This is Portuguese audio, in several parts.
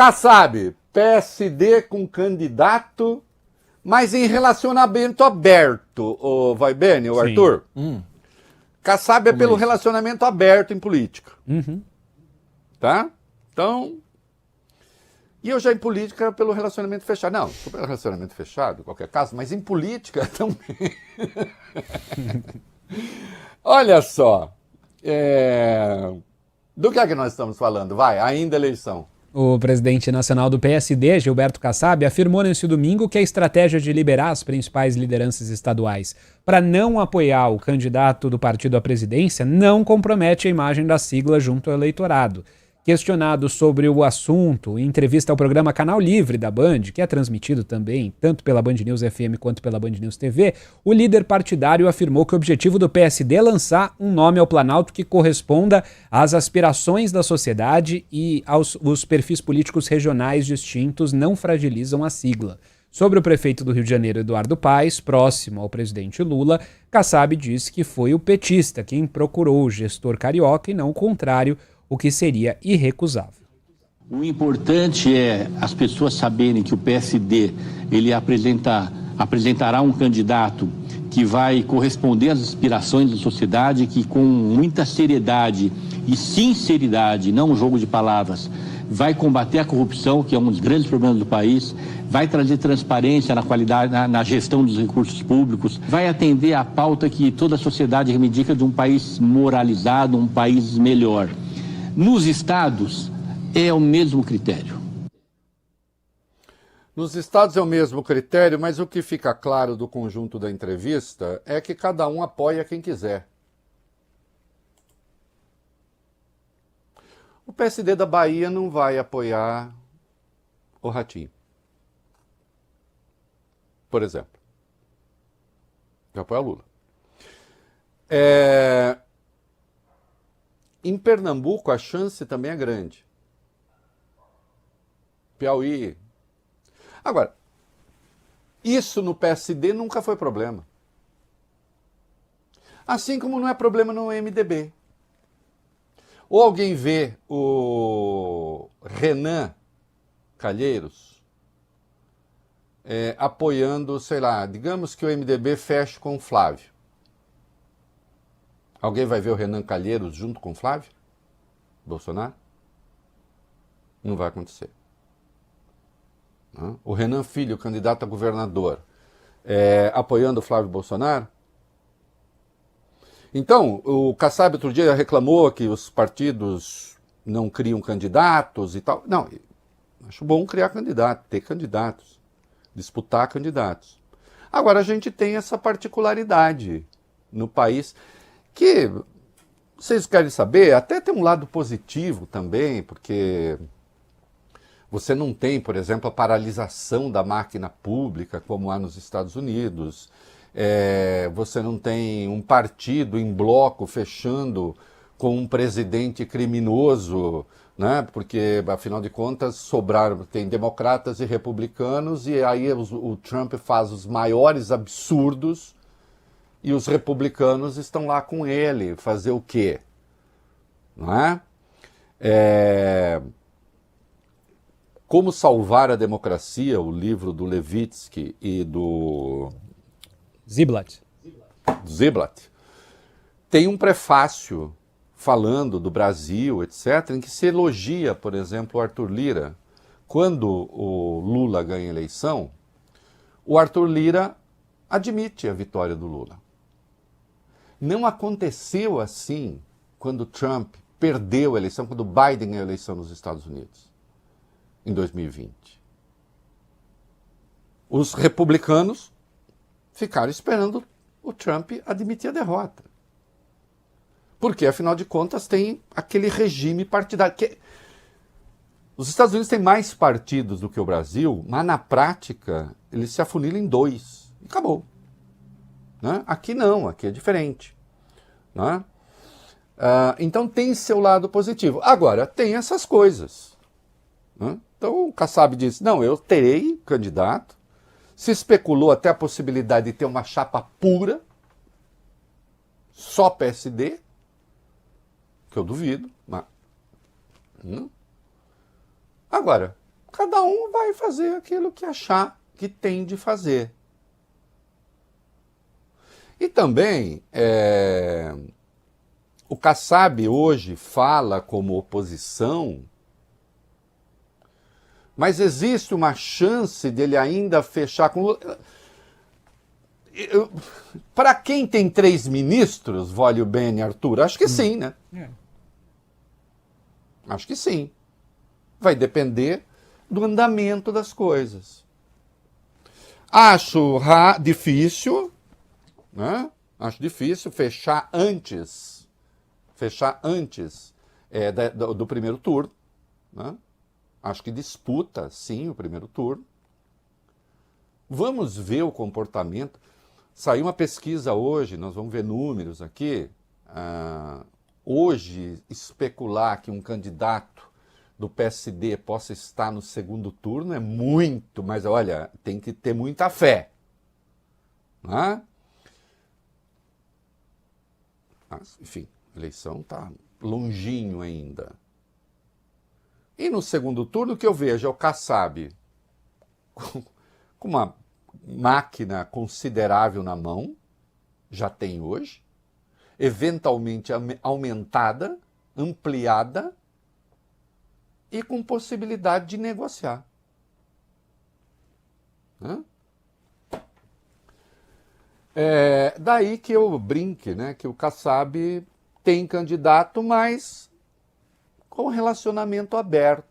Kassab, PSD com candidato, mas em relacionamento aberto, o Vaibene, o Arthur. Kassab é pelo relacionamento aberto em política. Tá? Então... E eu já em política pelo relacionamento fechado. Não, pelo relacionamento fechado, em qualquer caso, mas em política também. Olha só. Do que é que nós estamos falando? Vai, ainda eleição. O presidente nacional do PSD, Gilberto Kassab, afirmou neste domingo que a estratégia de liberar as principais lideranças estaduais para não apoiar o candidato do partido à presidência não compromete a imagem da sigla junto ao eleitorado. Questionado sobre o assunto em entrevista ao programa Canal Livre da Band, que é transmitido também tanto pela Band News FM quanto pela Band News TV, o líder partidário afirmou que o objetivo do PSD é lançar um nome ao Planalto que corresponda às aspirações da sociedade e os perfis políticos regionais distintos não fragilizam a sigla. Sobre o prefeito do Rio de Janeiro, Eduardo Paes, próximo ao presidente Lula, Kassab disse que foi o petista quem procurou o gestor carioca e não o contrário, o que seria irrecusável. O importante é as pessoas saberem que o PSD ele apresentará um candidato que vai corresponder às aspirações da sociedade, que com muita seriedade e sinceridade, não um jogo de palavras, vai combater a corrupção, que é um dos grandes problemas do país, vai trazer transparência na qualidade, na gestão dos recursos públicos, vai atender à pauta que toda a sociedade reivindica de um país moralizado, um país melhor. Nos estados, é o mesmo critério. Nos estados é o mesmo critério, mas o que fica claro do conjunto da entrevista é que cada um apoia quem quiser. O PSD da Bahia não vai apoiar o Ratinho, por exemplo. Vai apoiar o Lula. Em Pernambuco, a chance também é grande. Piauí. Agora, isso no PSD nunca foi problema. Assim como não é problema no MDB. Ou alguém vê o Renan Calheiros apoiando, sei lá, digamos que o MDB feche com o Flávio. Alguém vai ver o Renan Calheiros junto com o Flávio Bolsonaro? Não vai acontecer. O Renan Filho, candidato a governador, apoiando o Flávio Bolsonaro? Então, o Kassab outro dia reclamou que os partidos não criam candidatos e tal. Não, acho bom criar candidato, ter candidatos, disputar candidatos. Agora, a gente tem essa particularidade no país que, vocês querem saber, até tem um lado positivo também, porque você não tem, por exemplo, a paralisação da máquina pública como há nos Estados Unidos. Você não tem um partido em bloco fechando com um presidente criminoso, né? Porque, afinal de contas, tem democratas e republicanos, e aí o Trump faz os maiores absurdos e os republicanos estão lá com ele. Fazer o quê? Não é? Como Salvar a Democracia, o livro do Levitsky e do Ziblatt, tem um prefácio falando do Brasil, etc., em que se elogia, por exemplo, o Arthur Lira. Quando o Lula ganha a eleição, o Arthur Lira admite a vitória do Lula. Não aconteceu assim quando Trump perdeu a eleição, quando Biden ganhou a eleição nos Estados Unidos, em 2020. Os republicanos ficaram esperando o Trump admitir a derrota. Porque, afinal de contas, tem aquele regime partidário. Os Estados Unidos têm mais partidos do que o Brasil, mas na prática eles se afunilam em 2. E acabou. Né? Aqui não, aqui é diferente. Né? Então tem seu lado positivo. Agora, tem essas coisas. Né? Então o Kassab disse, não, eu terei candidato. Se especulou até a possibilidade de ter uma chapa pura, só PSD, que eu duvido. Mas... Agora, cada um vai fazer aquilo que achar que tem de fazer. E também, o Kassab hoje fala como oposição, mas existe uma chance dele ainda fechar com Lula. Para quem tem 3 ministros, Vólio, Bene, Arthur, acho que sim, né? Acho que sim. Vai depender do andamento das coisas. Acho difícil, né? Acho difícil fechar antes do primeiro turno, né? Acho que disputa, sim, o primeiro turno. Vamos ver o comportamento. Saiu uma pesquisa hoje, nós vamos ver números aqui. Hoje, especular que um candidato do PSD possa estar no segundo turno é muito, mas olha, tem que ter muita fé. Né? Mas, enfim, a eleição está longinho ainda. E no segundo turno o que eu vejo é o Kassab com uma máquina considerável na mão, já tem hoje, eventualmente aumentada, ampliada e com possibilidade de negociar. Daí que eu brinque, né, que o Kassab tem candidato, mas com relacionamento aberto.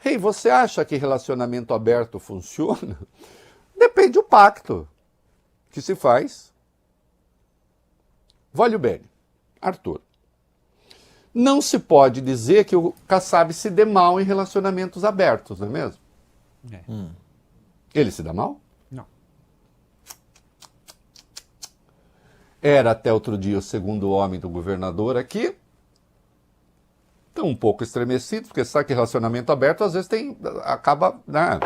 Hey, você acha que relacionamento aberto funciona? Depende do pacto que se faz. Vólio Bene, Arthur. Não se pode dizer que o Kassab se dê mal em relacionamentos abertos, não é mesmo? Ele se dá mal? Não. Era até outro dia o segundo homem do governador aqui. Estão um pouco estremecidos, porque sabe que relacionamento aberto às vezes acaba, né?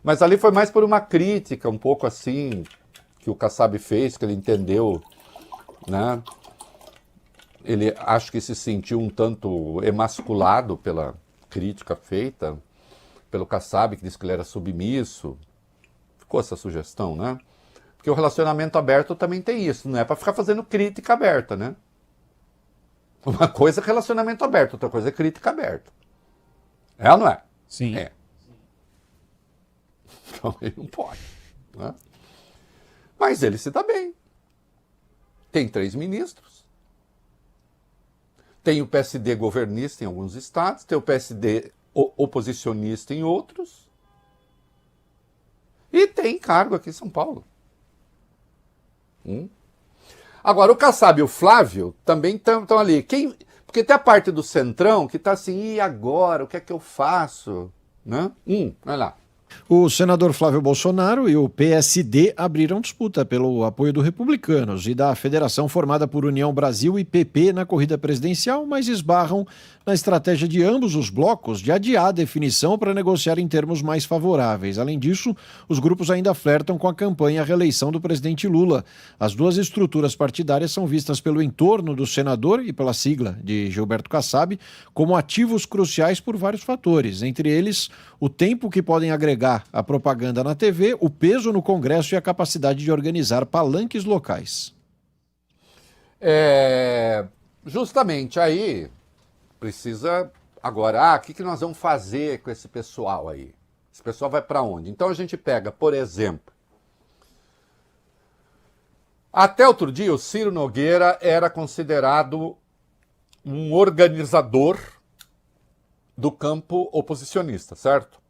Mas ali foi mais por uma crítica, um pouco assim, que o Kassab fez, que ele entendeu, né? Ele acho que se sentiu um tanto emasculado pela crítica feita pelo Kassab, que disse que ele era submisso. Ficou essa sugestão, né? Porque o relacionamento aberto também tem isso, não é para ficar fazendo crítica aberta, né? Uma coisa é relacionamento aberto, outra coisa é crítica aberta. É ou não é? Sim. É. Então ele não pode. Né? Mas ele se dá bem. Tem 3 ministros. Tem o PSD governista em alguns estados, tem o PSD oposicionista em outros. E tem cargo aqui em São Paulo. Agora, o Kassab e o Flávio também estão ali. Porque tem a parte do Centrão que está assim, e agora? O que é que eu faço? Né? Vai lá. O senador Flávio Bolsonaro e o PSD abriram disputa pelo apoio dos republicanos e da federação formada por União Brasil e PP na corrida presidencial, mas esbarram na estratégia de ambos os blocos de adiar a definição para negociar em termos mais favoráveis. Além disso, os grupos ainda flertam com a campanha à reeleição do presidente Lula. As duas estruturas partidárias são vistas pelo entorno do senador e pela sigla de Gilberto Kassab como ativos cruciais por vários fatores, entre eles o tempo que podem agregar a propaganda na TV, o peso no Congresso e a capacidade de organizar palanques locais. Justamente aí precisa agora, o que nós vamos fazer com esse pessoal aí? Esse pessoal vai para onde? Então a gente pega, por exemplo, até outro dia o Ciro Nogueira era considerado um organizador do campo oposicionista, certo?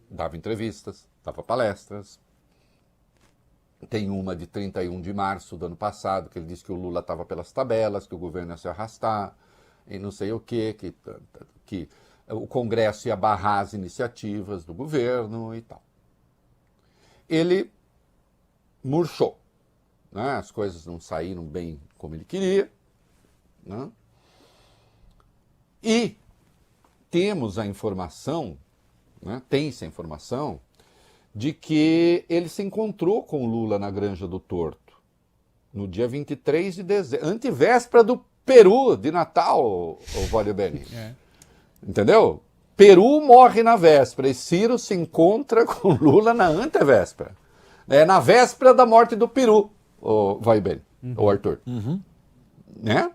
Dava entrevistas, dava palestras. Tem uma de 31 de março do ano passado, que ele disse que o Lula estava pelas tabelas, que o governo ia se arrastar, e não sei o quê, que o Congresso ia barrar as iniciativas do governo e tal. Ele murchou, né? As coisas não saíram bem como ele queria, né? E temos a informação, né? Tem-se a informação de que ele se encontrou com o Lula na Granja do Torto, no dia 23 de dezembro, antevéspera do Peru de Natal, o Vólio Bene. Entendeu? Peru morre na véspera e Ciro se encontra com Lula na antevéspera. É na véspera da morte do Peru, vai bem, o Arthur. Né?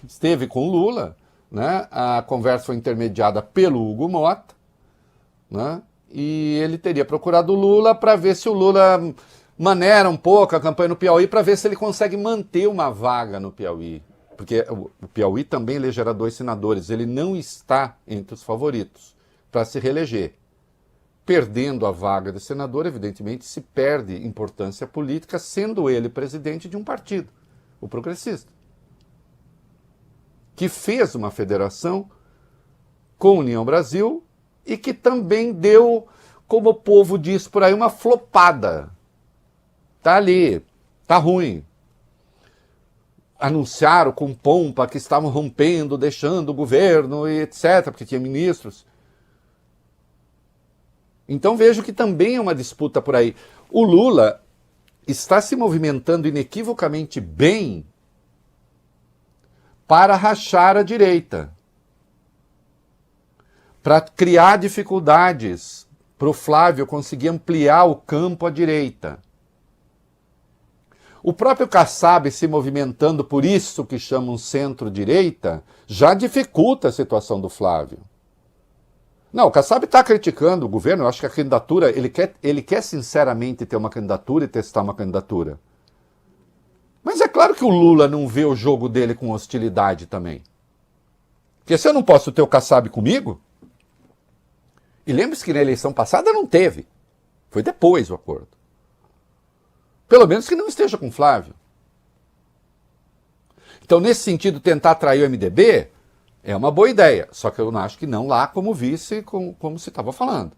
Esteve com Lula, né? A conversa foi intermediada pelo Hugo Mota, né? E ele teria procurado o Lula para ver se o Lula maneira um pouco a campanha no Piauí, para ver se ele consegue manter uma vaga no Piauí. Porque o Piauí também elegerá 2 senadores, ele não está entre os favoritos para se reeleger. Perdendo a vaga de senador, evidentemente, se perde importância política, sendo ele presidente de um partido, o Progressista, que fez uma federação com a União Brasil e que também deu, como o povo diz por aí, uma flopada. Tá ali, tá ruim. Anunciaram com pompa que estavam rompendo, deixando o governo e etc., porque tinha ministros. Então vejo que também é uma disputa por aí. O Lula está se movimentando inequivocamente bem para rachar a direita, para criar dificuldades para o Flávio conseguir ampliar o campo à direita. O próprio Kassab se movimentando por isso que chamam centro-direita já dificulta a situação do Flávio. Não, o Kassab está criticando o governo, eu acho que a candidatura, ele quer sinceramente ter uma candidatura e testar uma candidatura. Mas é claro que o Lula não vê o jogo dele com hostilidade também. Porque se eu não posso ter o Kassab comigo, e lembre-se que na eleição passada não teve, foi depois o acordo. Pelo menos que não esteja com Flávio. Então, nesse sentido, tentar atrair o MDB é uma boa ideia. Só que eu acho que não lá como vice, como se estava falando.